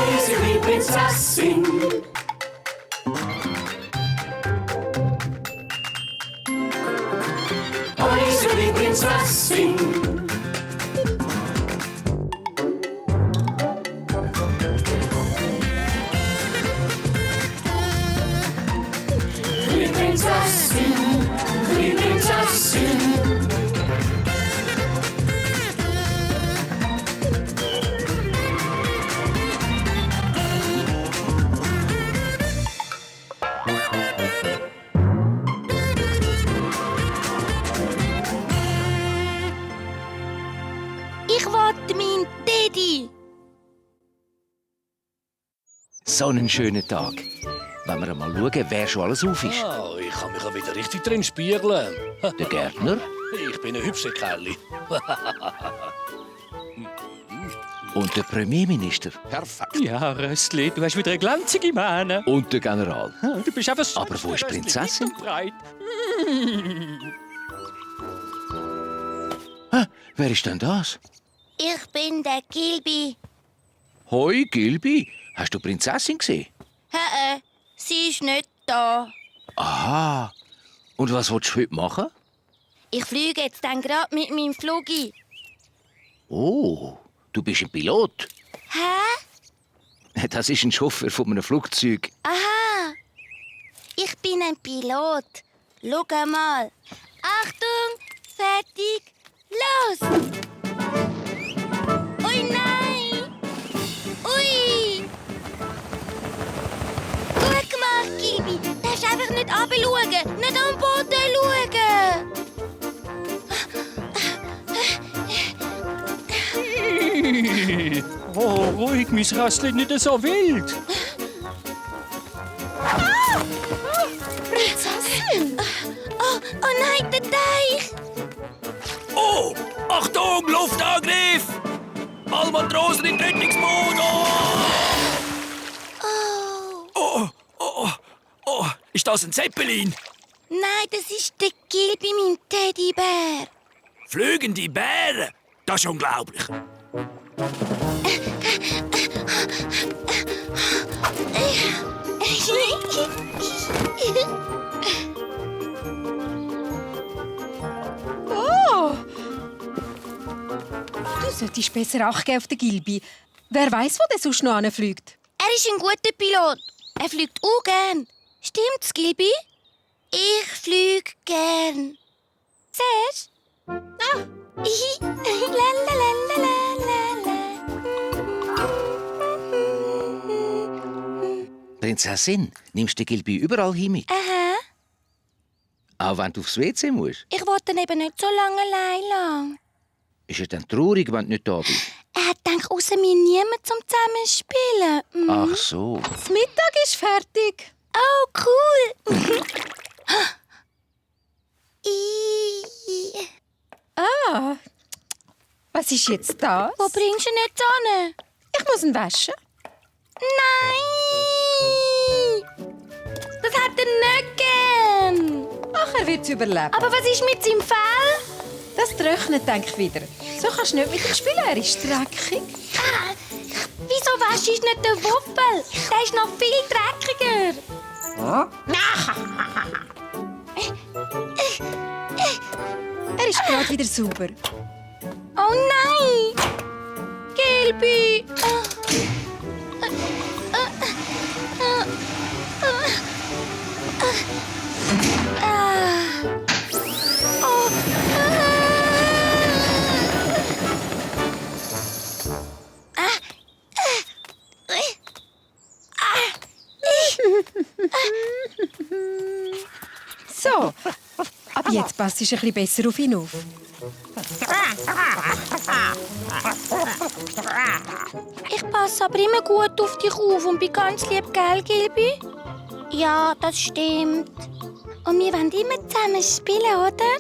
unsere Prinzessin. Unsere Prinzessin. Die Prinzessin, die Prinzessin. Ich wollte meinen Teddy. So einen schönen Tag. Wenn wir mal schauen, wer schon alles auf ist. Oh, ich kann mich ja wieder richtig drin spiegeln. Der Gärtner Ich bin ein hübscher Kerl. und der Premierminister. Perfekt. Ja, Röstli, du hast wieder eine glänzige Mähne. Und der General. Du bist einfach so. Aber wo ist die Prinzessin? Breit. Wer ist denn das? Ich bin der Gilby. Hoi, Gilby. Hast du die Prinzessin gesehen? Sie ist nicht da. Aha. Und was willst du heute machen? Ich fliege jetzt dann gerade mit meinem Flugi. Oh, du bist ein Pilot. Hä? Das ist ein Chauffeur von einem Flugzeug. Aha. Ich bin ein Pilot. Schau mal. Achtung, fertig, los! Ui, nein! Ui! Gut gemacht, Gilby. Du darfst einfach nicht runterschauen. Nicht am Boden schauen. Oh, ruhig, mein Röstli, nicht so wild. Prinzessin! Oh nein, der Teich! Oh, Achtung, Luftangriff! Albatrossen in Rettungsboot! Oh, ist das ein Zeppelin? Nein, das ist der Gilby, mein Teddybär. Fliegende Bären? Das ist unglaublich. Oh! Du solltest besser Acht geben auf den Gilby. Wer weiß, wo der sonst noch hinfliegt? Er ist ein guter Pilot. Er fliegt auch gern. Stimmt's, Gilby? Ich flieg gern. Siehst du? Ah. Prinzessin, nimmst du den Gilby überall hin mit? Aha. Auch wenn du aufs WC musst? Ich wollte ihn eben nicht so lange allein lassen. Ist er dann traurig, wenn du nicht da bist? Er hat gedacht, außer mir niemand zum Zusammenspielen. Ach so. Das Mittag ist fertig. Oh, cool. I. Ah, was ist jetzt das? Wo bringst du ihn jetzt hin? Ich muss ihn waschen. Nein! Das hat er nicht gern. Ach, er wird es überleben. Aber was ist mit seinem Fell? Das trocknet, denke ich wieder. So kannst du nicht mit ihm spielen, er ist dreckig. Ah, wieso waschst du nicht den Wuffel? Der ist noch viel dreckiger. Er ist gerade wieder sauber. Oh nein! Gilby! So, ab jetzt passt du ein bisschen besser auf ihn auf. Ich passe aber immer gut auf dich auf und bin ganz lieb, gell, Gilby? Ja, das stimmt. Und wir wollen immer zusammen spielen, oder?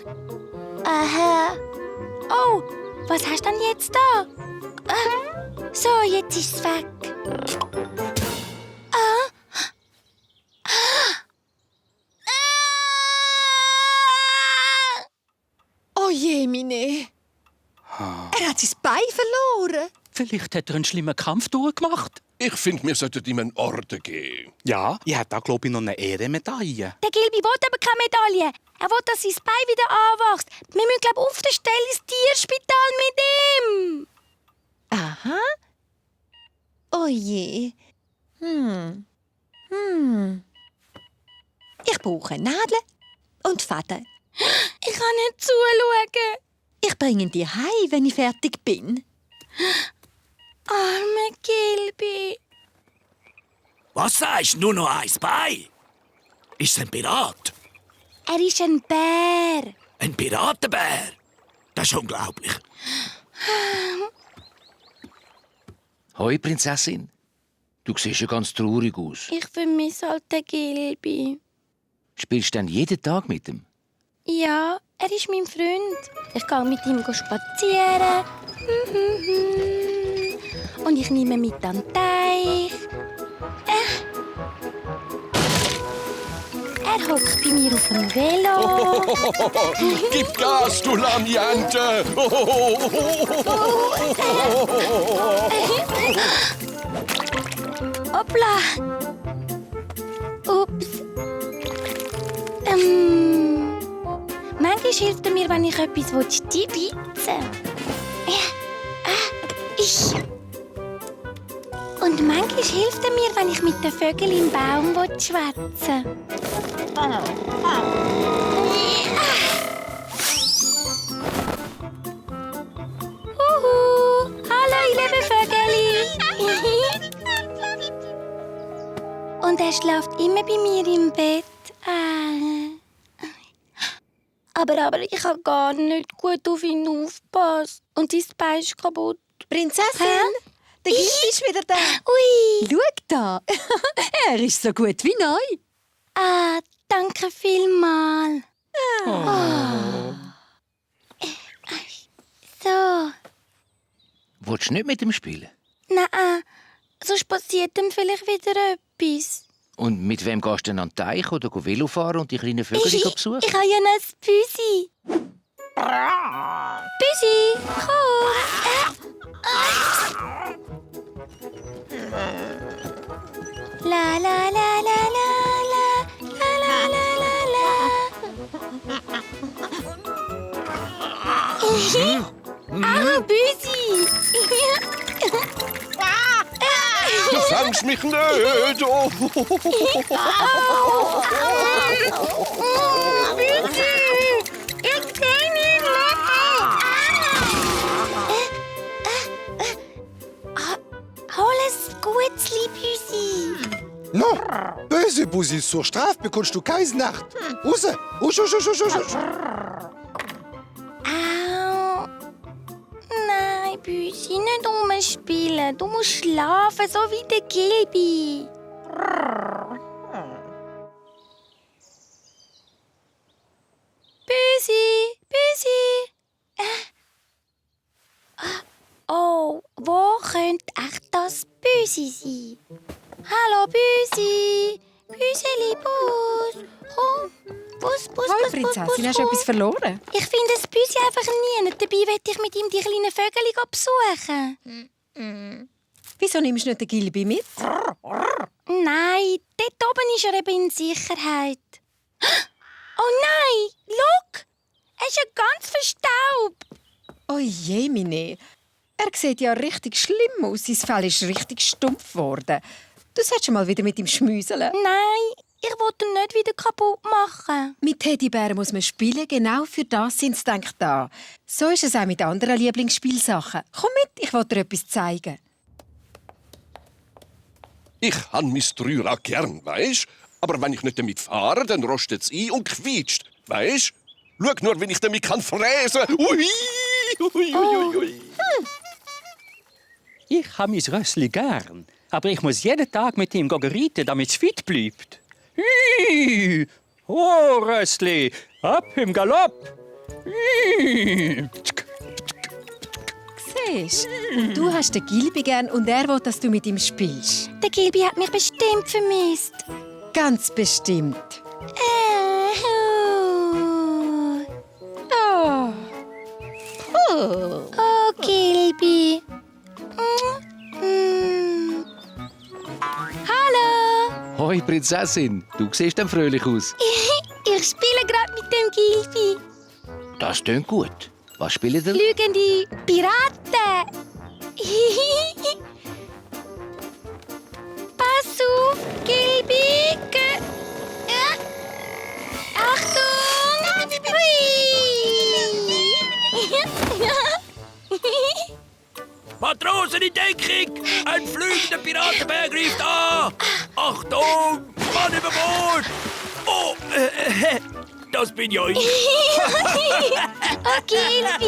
Aha. Oh, was hast du denn jetzt da? So, jetzt ist es weg. Oh je, Mine. Er hat sein Bein verloren. Vielleicht hat er einen schlimmen Kampf durchgemacht. Ich finde, wir sollten ihm einen Orden geben. Ja, ich hätte auch, glaube ich, noch eine Ehrenmedaille. Der Gilby will aber keine Medaille. Er will, dass sein Bein wieder anwächst. Wir müssen, glaube ich, auf der Stelle ins Tierspital mit ihm. Aha. Oh je. Ich brauche Nadeln und Faden. Ich kann nicht zuschauen. Ich bringe ihn dir heim, wenn ich fertig bin. Arme Gilby. Was sagst du? Nur noch ein Bein? Ist es ein Pirat? Er ist ein Bär. Ein Piratenbär? Das ist unglaublich. Hoi, Prinzessin. Du siehst ja ganz traurig aus. Ich vermisse halt den Gilby. Spielst du denn jeden Tag mit ihm? Ja, er ist mein Freund. Ich gehe mit ihm spazieren. Und ich nehme ihn mit an den Teich. Er hockt bei mir auf dem Velo. Gib Gas, du Lamiante! Hoppla. Ups. Manchmal hilft er mir, wenn ich etwas stibitzen will. Und manchmal hilft er mir, wenn ich mit den Vögeln im Baum schwätzen will. Hallo, ihr lieben Vögel. Und er schläft immer bei mir im Bett. Aber ich habe gar nicht gut auf ihn aufgepasst. Und sein Bein ist kaputt. Prinzessin, der Gilby ist wieder da. Ui. Schau da. Er ist so gut wie neu. Danke vielmals. So. Willst du nicht mit ihm spielen? Nein, sonst passiert ihm vielleicht wieder etwas. Und mit wem gehst du denn an den Teich oder Velo fahren und die kleinen Vögel besuchen? Ich habe ja noch ein Büsi. Büsi, komm. La la la la la la la la la la. Büsi. Du fängst mich nicht! Büsi, ich kann nicht mehr. Hol es Gutzli, Büsi. No, böse Busi, zur Strafe bekommst du keine Nacht. Raus, usch. Au. Nein, Büsi, nicht rumspielen. Du musst schlafen, so wie der Gilby. Büsi. Oh, wo könnte echt das Büsi sein? Hallo, Büsi. Büseli, Bus. Komm. Bus. Hoi, Prinzessin, hast du etwas verloren? Ich finde das Büsi einfach nie. Dabei will ich mit ihm die kleinen Vögel besuchen. Wieso nimmst du nicht den Gilby mit? Nein, dort oben ist er eben in Sicherheit. Oh nein, schau! Er ist ja ganz verstaubt. Oh je, Mine. Er sieht ja richtig schlimm aus. Sein Fell ist richtig stumpf geworden. Du solltest mal wieder mit ihm schmüseln. Nein, ich will ihn nicht wieder kaputt machen. Mit Teddybären muss man spielen, genau für das sind sie gedacht da. So ist es auch mit anderen Lieblingsspielsachen. Komm mit, ich will dir etwas zeigen. Ich han mein Dreirad gern, weisst? Aber wenn ich nicht damit fahre, dann rostet's ein und quietscht, weisst? Schau nur, wie ich damit kann fräsen. Ui. Ich habe mein Rössli gern. Aber ich muss jeden Tag mit ihm reiten, damit es fit bleibt. Hi! Oh, Rössli, ab im Galopp! Hi! Siehst du? Du hast den Gilby gern und er will, dass du mit ihm spielst. Der Gilby hat mich bestimmt vermisst. Ganz bestimmt. Oh, Gilby. Hoi, Prinzessin. Du siehst dann fröhlich aus. Ich spiele gerade mit dem Gilfi. Das klingt gut. Was spielt ihr? Lügende Piraten. Pass auf, Gilbi. Achtung! Hui! Matrosen in Deckung! Ein fliegender Piratenbär greift an! Achtung! Mann über Bord! Oh, das bin ja ich! Oh, Gilbi!